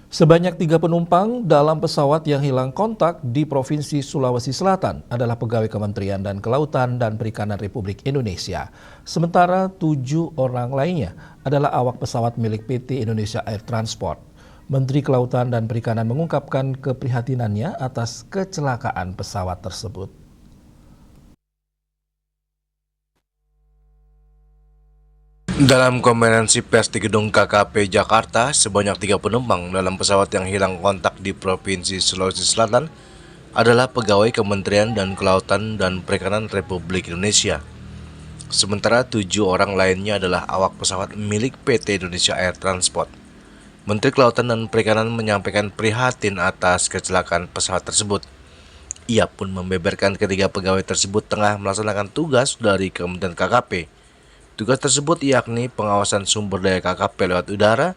Sebanyak 3 penumpang dalam pesawat yang hilang kontak di Provinsi Sulawesi Selatan adalah pegawai Kementerian dan Kelautan dan Perikanan Republik Indonesia. Sementara 7 orang lainnya adalah awak pesawat milik PT Indonesia Air Transport. Menteri Kelautan dan Perikanan mengungkapkan keprihatinannya atas kecelakaan pesawat tersebut. Dalam konferensi pers di Gedung KKP Jakarta, sebanyak 3 penumpang dalam pesawat yang hilang kontak di Provinsi Sulawesi Selatan adalah pegawai Kementerian dan Kelautan dan Perikanan Republik Indonesia. Sementara 7 orang lainnya adalah awak pesawat milik PT Indonesia Air Transport. Menteri Kelautan dan Perikanan menyampaikan prihatin atas kecelakaan pesawat tersebut. Ia pun membeberkan ketiga pegawai tersebut tengah melaksanakan tugas dari Kementerian KKP. Tugas tersebut yakni pengawasan sumber daya KKP lewat udara.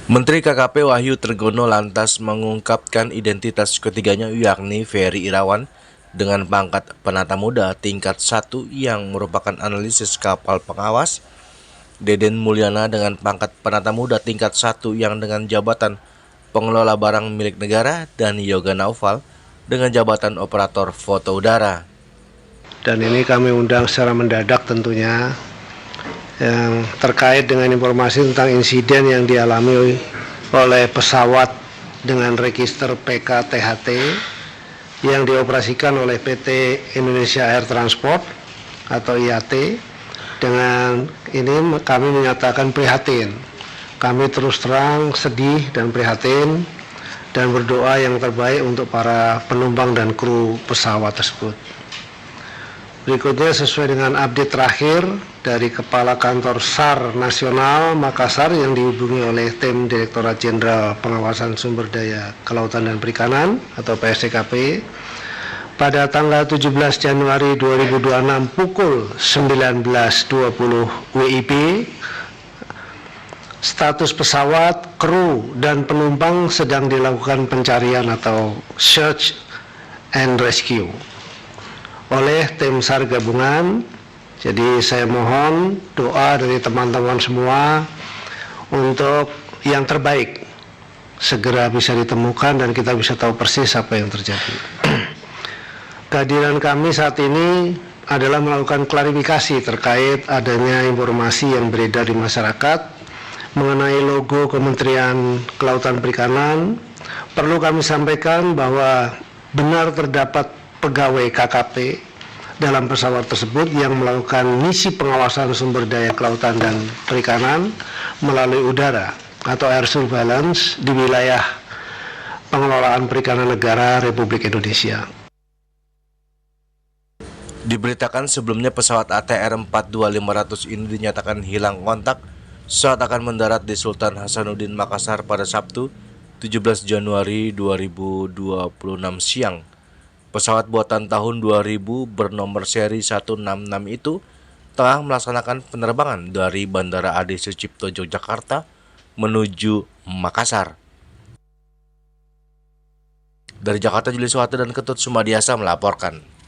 Menteri KKP Wahyu Trenggono lantas mengungkapkan identitas ketiganya yakni Ferry Irawan dengan pangkat penata muda tingkat 1 yang merupakan analisis kapal pengawas, Deden Mulyana dengan pangkat penata muda tingkat 1 yang dengan jabatan pengelola barang milik negara, dan Yoga Naufal dengan jabatan operator foto udara. Dan ini kami undang secara mendadak tentunya, yang terkait dengan informasi tentang insiden yang dialami oleh pesawat dengan register PKTHT yang dioperasikan oleh PT Indonesia Air Transport atau IAT. Dengan ini kami menyatakan prihatin. Kami terus terang sedih dan prihatin dan berdoa yang terbaik untuk para penumpang dan kru pesawat tersebut. Berikutnya sesuai dengan update terakhir dari Kepala Kantor SAR Nasional Makassar yang dihubungi oleh tim Direktorat Jenderal Pengawasan Sumber Daya Kelautan dan Perikanan atau PSDKP pada tanggal 17 Januari 2026 pukul 19.20 WIB, status pesawat, kru, dan penumpang sedang dilakukan pencarian atau search and rescue oleh tim SAR gabungan. Jadi saya mohon doa dari teman-teman semua untuk yang terbaik segera bisa ditemukan dan kita bisa tahu persis apa yang terjadi. Kehadiran kami saat ini adalah melakukan klarifikasi terkait adanya informasi yang beredar di masyarakat mengenai logo Kementerian Kelautan Perikanan. Perlu kami sampaikan bahwa benar terdapat pegawai KKP dalam pesawat tersebut yang melakukan misi pengawasan sumber daya kelautan dan perikanan melalui udara atau air surveillance di wilayah pengelolaan perikanan negara Republik Indonesia. Diberitakan sebelumnya pesawat ATR 42500 ini dinyatakan hilang kontak saat akan mendarat di Sultan Hasanuddin Makassar pada Sabtu 17 Januari 2026 siang. Pesawat buatan tahun 2000 bernomor seri 166 itu tengah melaksanakan penerbangan dari Bandara Adi Sucipto Yogyakarta menuju Makassar. Dari Jakarta, Julius Wahata dan Ketut Sumadiasa melaporkan.